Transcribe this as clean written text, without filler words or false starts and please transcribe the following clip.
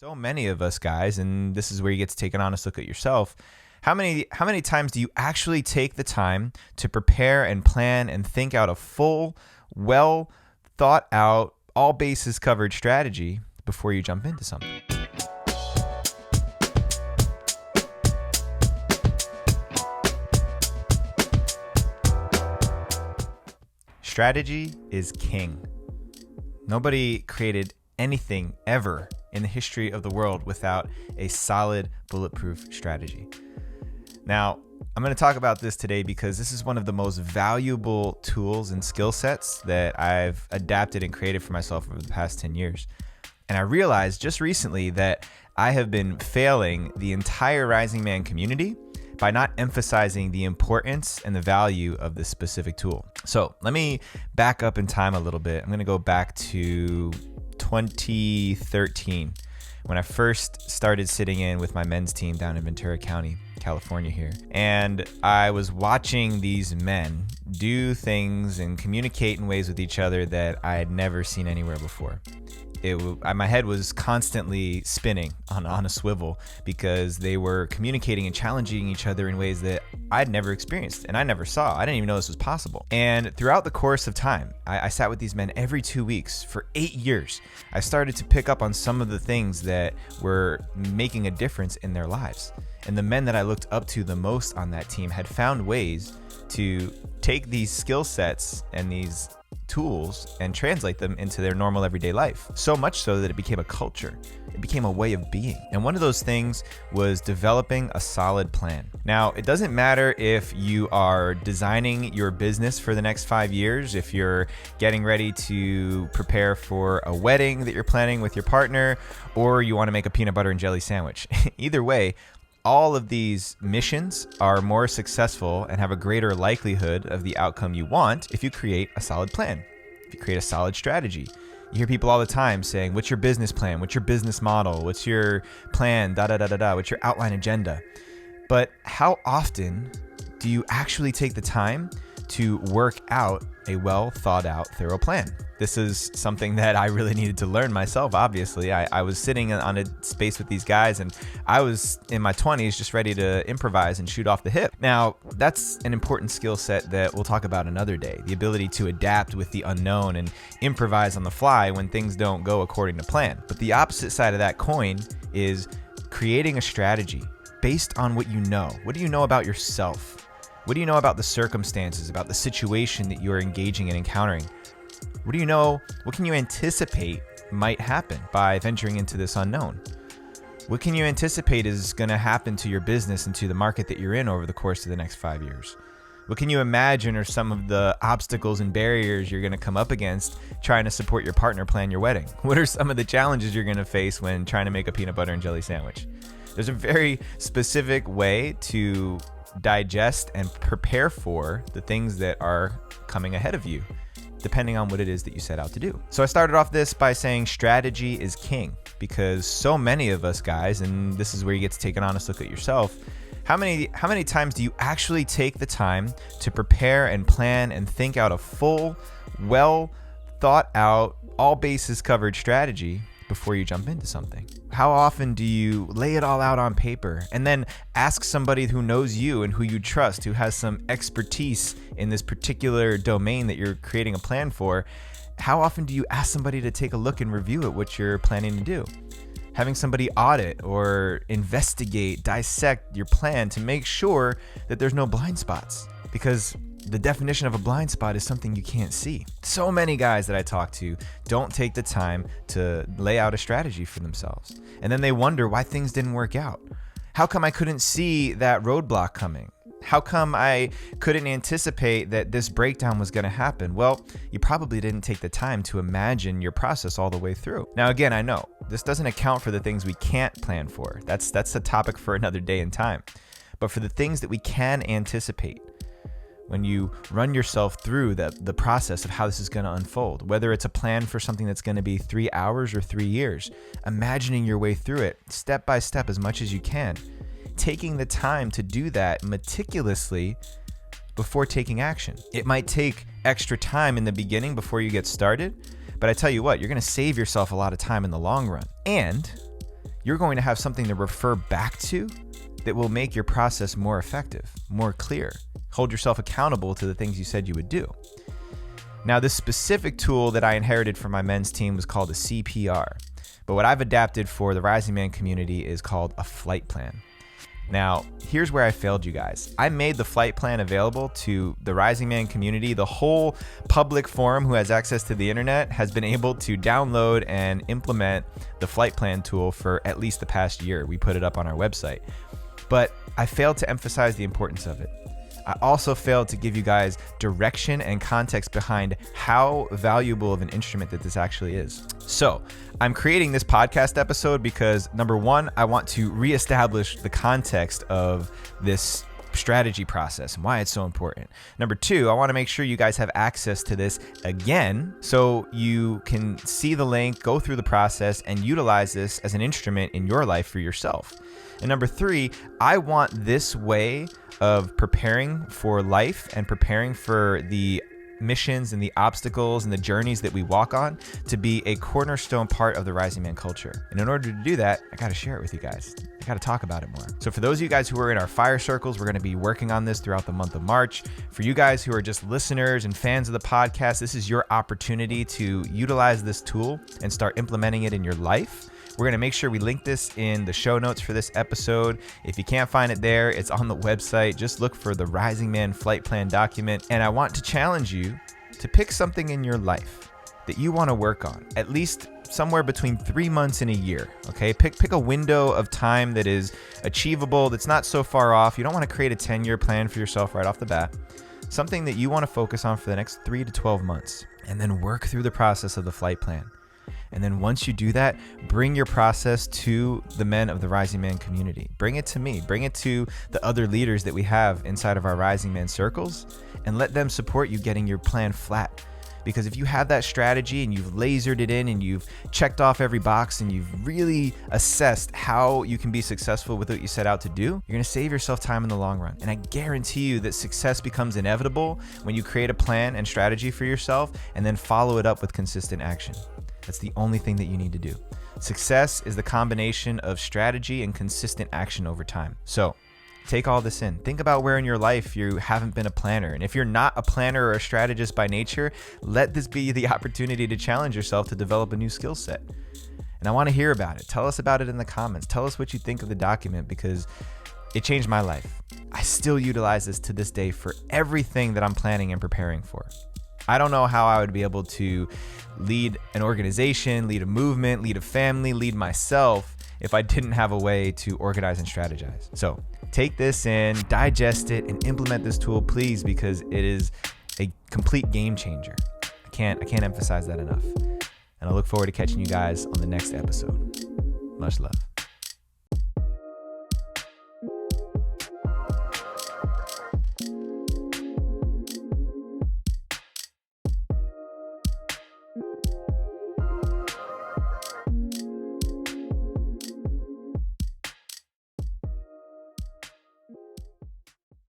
So many of us guys, and this is where you get to take an honest look at yourself. How many times do you actually take the time to prepare and plan and think out a full, well thought out, all bases covered strategy before you jump into something? Strategy is king. Nobody created anything ever in the history of the world without a solid, bulletproof strategy. Now, I'm going to talk about this today because this is one of the most valuable tools and skill sets that I've adapted and created for myself over the past 10 years. And I realized just recently that I have been failing the entire Rising Man community by not emphasizing the importance and the value of this specific tool. So let me back up in time a little bit. I'm going to go back to 2013 when I first started sitting in with my men's team down in Ventura County, California here. And I was watching these men do things and communicate in ways with each other that I had never seen anywhere before. My head was constantly spinning on a swivel because they were communicating and challenging each other in ways that I'd never experienced and I never saw. I didn't even know this was possible. And throughout the course of time, I sat with these men every 2 weeks for 8 years. I started to pick up on some of the things that were making a difference in their lives. And the men that I looked up to the most on that team had found ways to take these skill sets and these tools and translate them into their normal everyday life. So much so that it became a culture. It became a way of being. And one of those things was developing a solid plan. Now, it doesn't matter if you are designing your business for the next 5 years, if you're getting ready to prepare for a wedding that you're planning with your partner, or you want to make a peanut butter and jelly sandwich. Either way, all of these missions are more successful and have a greater likelihood of the outcome you want if you create a solid plan, if you create a solid strategy. You hear people all the time saying, what's your business plan? What's your business model? What's your plan? What's your outline agenda? But how often do you actually take the time to work out a well thought out, thorough plan? This is something that I really needed to learn myself, obviously. I was sitting on a space with these guys and I was in my 20s just ready to improvise and shoot off the hip. Now, that's an important skill set that we'll talk about another day. The ability to adapt with the unknown and improvise on the fly when things don't go according to plan. But the opposite side of that coin is creating a strategy based on what you know. What do you know about yourself? What do you know about the circumstances, about the situation that you're engaging and encountering? What do you know? What can you anticipate might happen by venturing into this unknown? What can you anticipate is going to happen to your business and to the market that you're in over the course of the next 5 years? What can you imagine are some of the obstacles and barriers you're going to come up against trying to support your partner plan your wedding? What are some of the challenges you're going to face when trying to make a peanut butter and jelly sandwich? There's a very specific way to digest and prepare for the things that are coming ahead of you, depending on what it is that you set out to do. So I started off this by saying strategy is king, because so many of us guys, and this is where you get to take an honest look at yourself, how many times do you actually take the time to prepare and plan and think out a full, well thought out, all bases covered strategy before you jump into something? How often do you lay it all out on paper and then ask somebody who knows you and who you trust, who has some expertise in this particular domain that you're creating a plan for? How often do you ask somebody to take a look and review at what you're planning to do? Having somebody audit or investigate, dissect your plan to make sure that there's no blind spots, because the definition of a blind spot is something you can't see. So many guys that I talk to don't take the time to lay out a strategy for themselves. And then they wonder why things didn't work out. How come I couldn't see that roadblock coming? How come I couldn't anticipate that this breakdown was going to happen? Well, you probably didn't take the time to imagine your process all the way through. Now, again, I know this doesn't account for the things we can't plan for. That's a topic for another day and time. But for the things that we can anticipate, when you run yourself through the process of how this is going to unfold, whether it's a plan for something that's going to be 3 hours or 3 years, imagining your way through it step by step as much as you can, taking the time to do that meticulously before taking action. It might take extra time in the beginning before you get started, but I tell you what, you're going to save yourself a lot of time in the long run. And you're going to have something to refer back to that will make your process more effective, more clear. Hold yourself accountable to the things you said you would do. Now, this specific tool that I inherited from my men's team was called a CPR, but what I've adapted for the Rising Man community is called a flight plan. Now, here's where I failed you guys. I made the flight plan available to the Rising Man community. The whole public forum who has access to the internet has been able to download and implement the flight plan tool for at least the past year. We put it up on our website, but I failed to emphasize the importance of it. I also failed to give you guys direction and context behind how valuable of an instrument that this actually is. So I'm creating this podcast episode because, number one, I want to reestablish the context of this strategy process and why it's so important. Number two, I want to make sure you guys have access to this again so you can see the link, go through the process, and utilize this as an instrument in your life for yourself. And number three, I want this way of preparing for life and preparing for the missions and the obstacles and the journeys that we walk on to be a cornerstone part of the Rising Man culture. And in order to do that, I got to share it with you guys. I got to talk about it more. So for those of you guys who are in our fire circles, we're going to be working on this throughout the month of March. For you guys who are just listeners and fans of the podcast, this is your opportunity to utilize this tool and start implementing it in your life. We're going to make sure we link this in the show notes for this episode. If you can't find it there, it's on the website. Just look for the Rising Man Flight Plan document. And I want to challenge you to pick something in your life that you want to work on, at least somewhere between 3 months and a year. Okay, pick a window of time that is achievable, that's not so far off. You don't want to create a 10-year plan for yourself right off the bat. Something that you want to focus on for the next 3 to 12 months, and then work through the process of the flight plan. And then once you do that, bring your process to the men of the Rising Man community. Bring it to me. Bring it to the other leaders that we have inside of our Rising Man circles, and let them support you getting your plan flat. Because if you have that strategy and you've lasered it in and you've checked off every box and you've really assessed how you can be successful with what you set out to do, you're going to save yourself time in the long run. And I guarantee you that success becomes inevitable when you create a plan and strategy for yourself and then follow it up with consistent action. That's the only thing that you need to do. Success is the combination of strategy and consistent action over time. So take all this in. Think about where in your life you haven't been a planner. And if you're not a planner or a strategist by nature, let this be the opportunity to challenge yourself to develop a new skill set. And I want to hear about it. Tell us about it in the comments. Tell us what you think of the document, because it changed my life. I still utilize this to this day for everything that I'm planning and preparing for. I don't know how I would be able to lead an organization, lead a movement, lead a family, lead myself if I didn't have a way to organize and strategize. So take this in, digest it, and implement this tool, please, because it is a complete game changer. I can't emphasize that enough. And I look forward to catching you guys on the next episode. Much love.